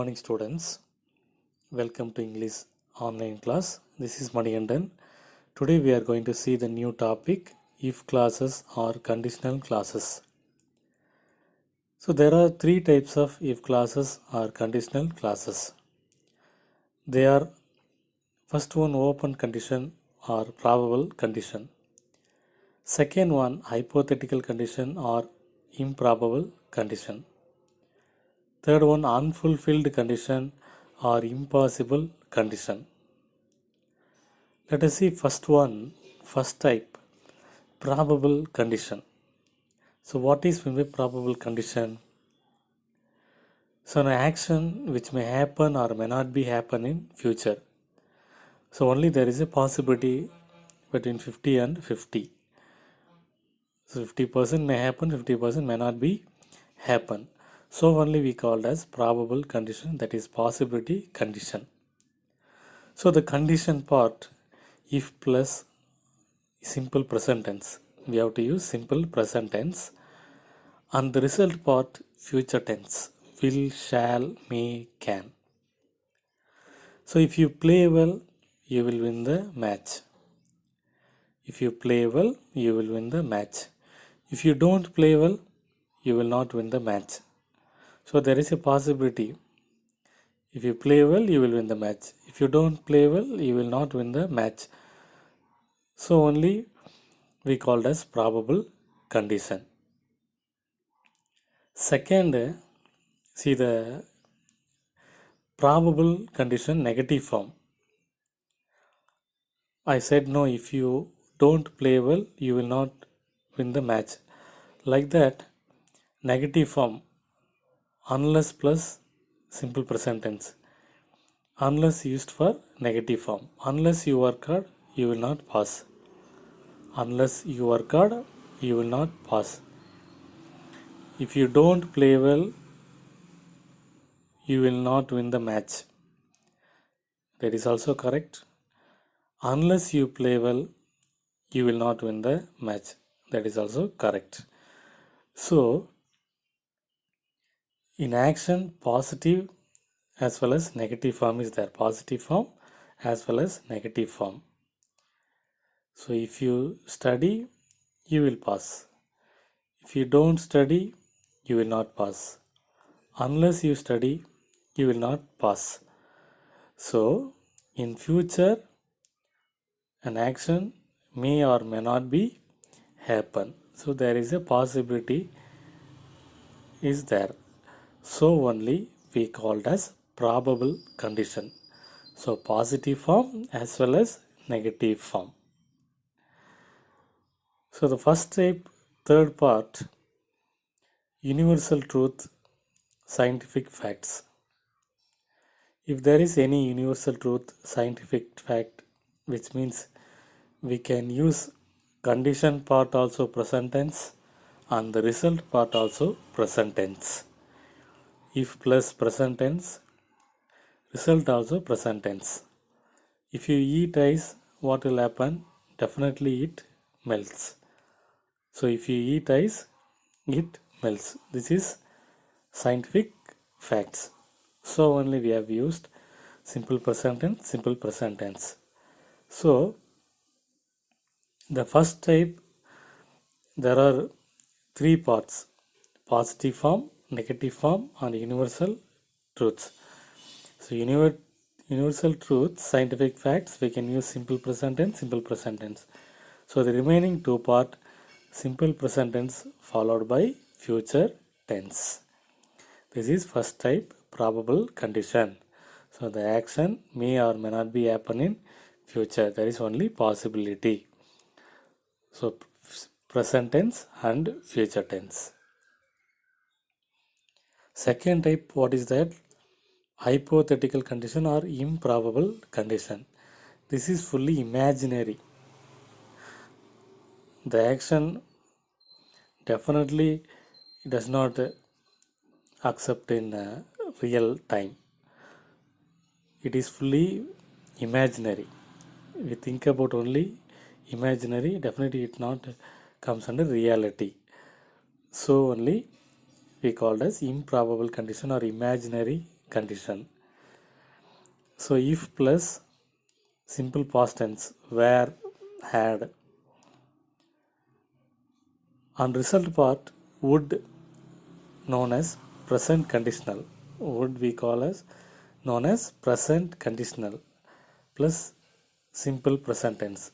morning, students. Welcome to English online class. This is Manigandan. Today we are going to see the new topic, if clauses or conditional clauses. So there are three types of if clauses or conditional clauses. They are first one open condition or probable condition. Second one hypothetical condition or improbable condition. Third one unfulfilled condition or impossible condition. Let us see first type, probable condition. So what is meant by probable condition? So an action which may happen or may not be happen in future. So only there is a possibility between 50 and 50. So 50% may happen, 50% may not be happen. So only we called as probable condition, that is possibility condition. So the condition part, if plus simple present tense. We have to use simple present tense. And the result part, future tense. Will, shall, may, can. So if you play well, you will win the match. If you play well, you will win the match. If you don't play well, you will not win the match. So there is a possibility. If you play well, you will win the match. If you don't play well, you will not win the match. So only we called as probable condition. Second, see the probable condition negative form. I said no, if you don't play well, you will not win the match. Like that, negative form, unless plus simple present tense. Unless used for negative form. Unless you work hard, you will not pass. Unless you work hard, you will not pass. If you don't play well, you will not win the match. That is also correct. Unless you play well, you will not win the match. That is also correct. So, in action, positive as well as negative form is there. Positive form as well as negative form. So, if you study, you will pass. If you don't study, you will not pass. Unless you study, you will not pass. So, in future, an action may or may not be happen. So, there is a possibility is there. So, only we called as probable condition. So, positive form as well as negative form. So, the first type, third part, universal truth, scientific facts. If there is any universal truth, scientific fact, which means we can use condition part also present tense and the result part also present tense. If plus present tense, result also present tense. If you eat ice, what will happen? Definitely it melts. So if you eat ice, it melts. This is scientific facts. So only we have used simple present tense, simple present tense. So the first type, there are three parts: positive form, negative form, and universal truths. So universal truths, scientific facts, we can use simple present tense, simple present tense. So the remaining two part, simple present tense followed by future tense. This is first type, probable condition. So the action may or may not be happen in future. There is only possibility. So present tense and future tense. Second type, what is that? Hypothetical condition or improbable condition. This is fully imaginary. The action definitely does not accept in real time. It is fully imaginary. We think about only imaginary, definitely it not comes under reality. So only we called as improbable condition or imaginary condition. So if plus simple past tense were, had, and result part would known as present conditional, would we call as known as present conditional plus simple present tense.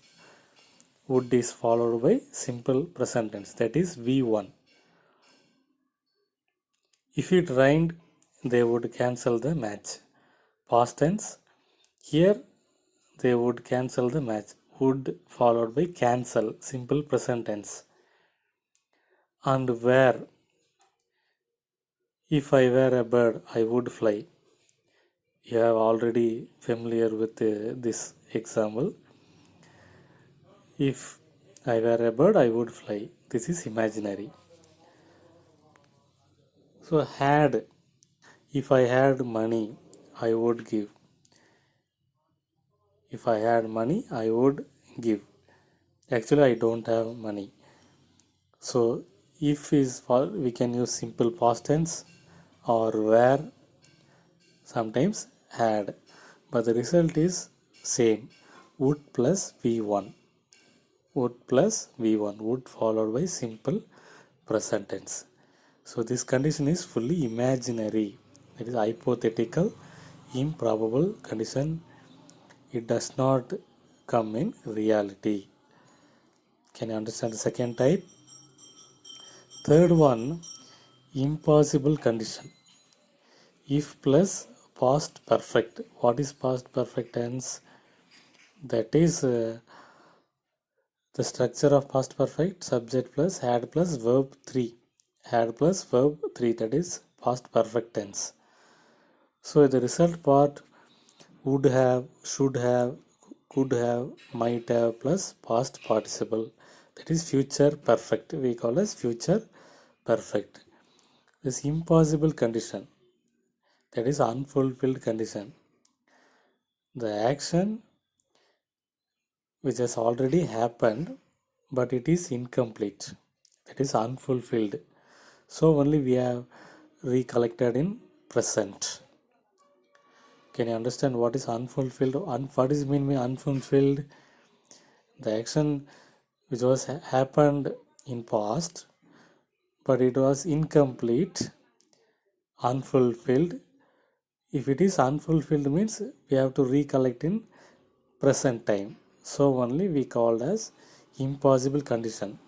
Would is followed by simple present tense, that is V1. If it rained, they would cancel the match. Past tense, here they would cancel the match. Would followed by cancel, simple present tense. And where, if I were a bird, I would fly. You have already familiar with this example. If I were a bird, I would fly. This is imaginary. So had, if I had money, I would give. If I had money, I would give. Actually, I don't have money. So if is for, we can use simple past tense or were, sometimes had, but the result is same. Would plus V1. Would plus V1. Would followed by simple present tense. So this condition is fully imaginary. It is hypothetical, improbable condition. It does not come in reality. Can you understand the second type? Third one, impossible condition. If plus past perfect. What is past perfect tense? That is the structure of past perfect, subject plus had plus verb 3. Had plus verb 3, that is past perfect tense. So the result part would have, should have, could have, might have plus past participle, that is future perfect. We call as future perfect. This impossible condition, that is unfulfilled condition. The action which has already happened but it is incomplete, that is unfulfilled. So only we have recollected in present. Can you understand what is unfulfilled? What is mean by unfulfilled? The action which was happened in past but it was incomplete, unfulfilled. If it is unfulfilled means we have to recollect in present time. So only we called as impossible condition.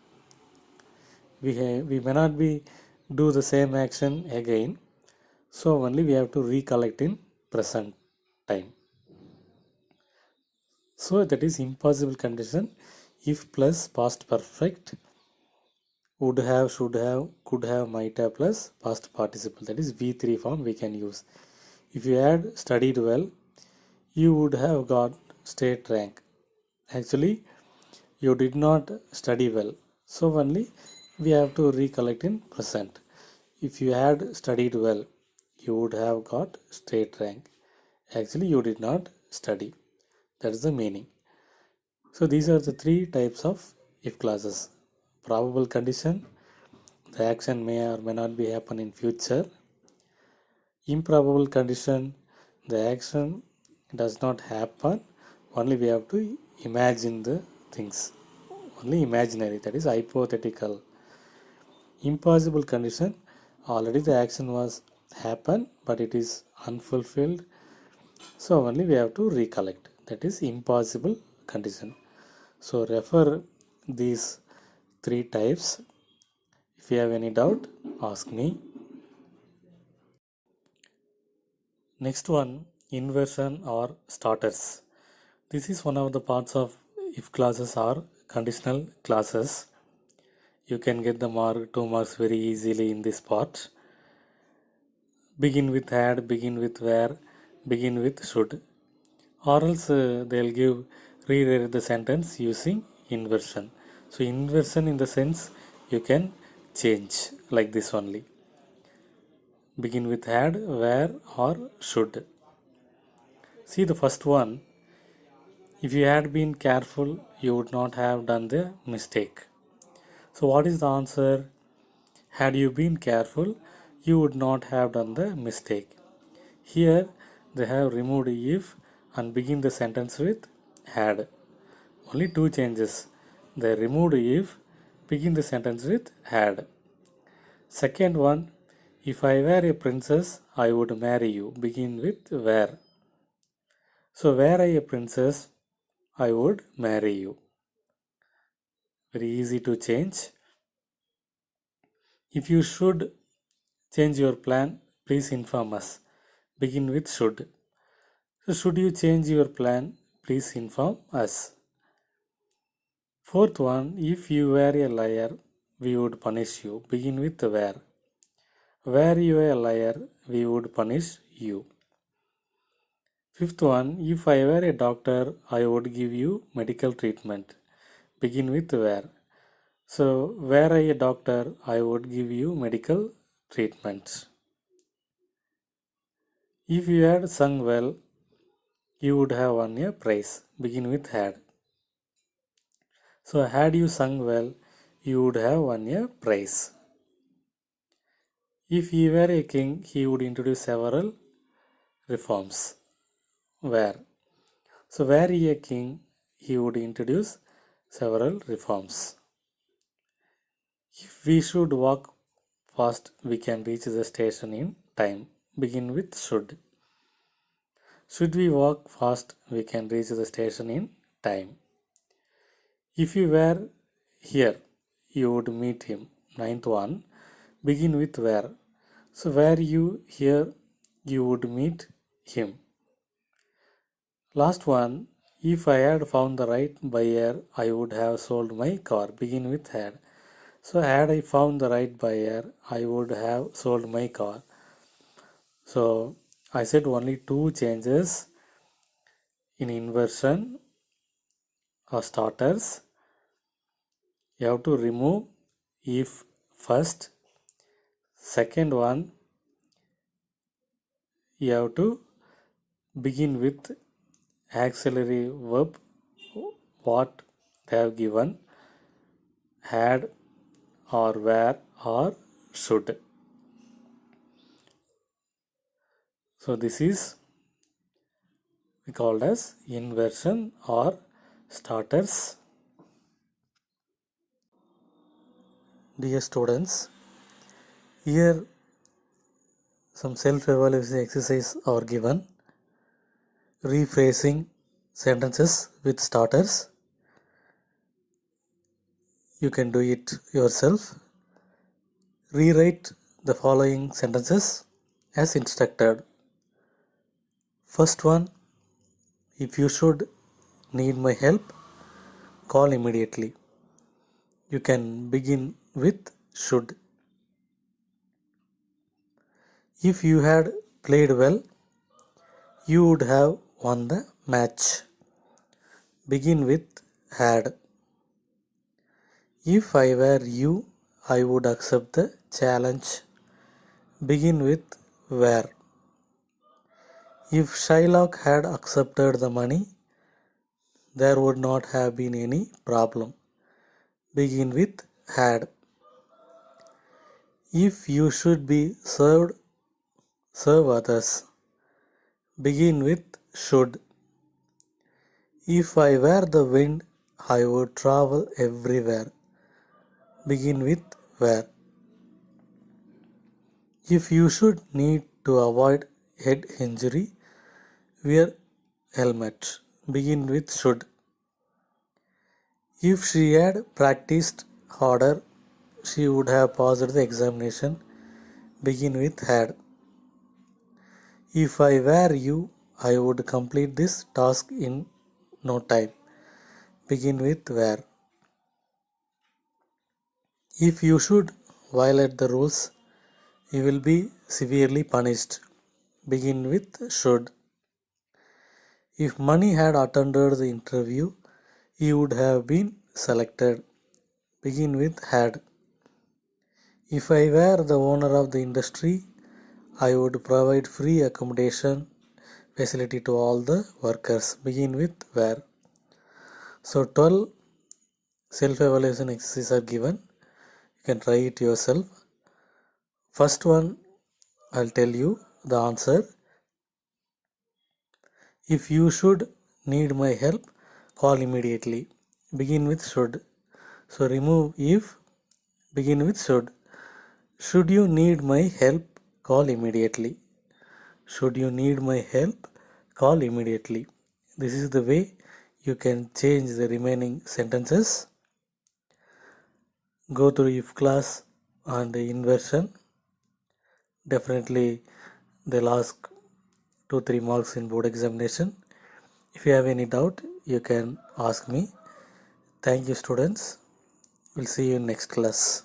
We may not be do the same action again. So only we have to recollect in present time. So that is impossible condition. If plus past perfect, would have, should have, could have, might have plus past participle, that is V3 form we can use. If you had studied well, you would have got state rank. Actually, you did not study well. So only we have to recollect in present. If you had studied well, you would have got state rank. Actually, you did not study. That is the meaning. So these are the three types of if clauses. Probable condition, the action may or may not be happen in future. Improbable condition, the action does not happen, only we have to imagine the things, only imaginary, that is hypothetical. Impossible condition, already the action was happen but it is unfulfilled, so only we have to recollect, that is impossible condition. So refer these three types. If you have any doubt, ask me. Next one, inversion or starters. This is one of the parts of if clauses or conditional clauses. You can get the 2 marks very easily in this part. Begin with had, begin with were, begin with should. Or else they'll give rewrite the sentence using inversion. So inversion in the sense you can change like this only. Begin with had, were or should. See the first one. If you had been careful, you would not have done the mistake. So what is the answer? Had you been careful, you would not have done the mistake. Here they have removed if and begin the sentence with had. Only two changes. They removed if, begin the sentence with had. Second one, if I were a princess, I would marry you. Begin with were. So were I a princess, I would marry you. Very easy to change. If you should change your plan, please inform us. Begin with should. So should you change your plan, please inform us. Fourth one, if you were a liar, we would punish you. Begin with were. Were you a liar, we would punish you. Fifth one, if I were a doctor, I would give you medical treatment. Begin with were. So, were I a doctor, I would give you medical treatment. If you had sung well, you would have won a prize. Begin with had. So, had you sung well, you would have won a prize. If he were a king, he would introduce several reforms. Were. So, were he a king, he would introduce several reforms. If we should walk fast, we can reach the station in time. Begin with should. Should we walk fast, we can reach the station in time. If you were here, you would meet him. Ninth one, begin with where. So were you here, you would meet him. Last one, if I had found the right buyer, I would have sold my car. Begin with had. So had I found the right buyer, I would have sold my car. So I said only two changes in inversion or starters. You have to remove if first. Second one, you have to begin with auxiliary verb what they have given, had or were or should. So this is called as inversion or starters. Dear students, here some self-evaluation exercise are given. Rephrasing sentences with starters. You can do it yourself. Rewrite the following sentences as instructed. First one, if you should need my help, call immediately. You can begin with should. If you had played well, you would have won the match. Begin with had. If I were you, I would accept the challenge. Begin with were. If Shylock had accepted the money, there would not have been any problem. Begin with had. If you should be served, serve others. Begin with should. If I were the wind, I would travel everywhere. Begin with were. If you should need to avoid head injury, wear helmet. Begin with should. If she had practiced harder, she would have passed the examination. Begin with had. If I were you, I would complete this task in no time. Begin with were. If you should violate the rules, you will be severely punished. Begin with should. If Money had attended the interview, he would have been selected. Begin with had. If I were the owner of the industry, I would provide free accommodation facility to all the workers. Begin with were. So 12 self-evaluation exercises are given. You can try it yourself. First one, I'll tell you the answer. If you should need my help, call immediately. Begin with should. So remove if, begin with should. Should you need my help, call immediately. Should you need my help, call immediately. This is the way you can change the remaining sentences. Go through if class and inversion. Definitely they'll ask 2-3 marks in board examination. If you have any doubt, you can ask me. Thank you, students. We'll see you in next class.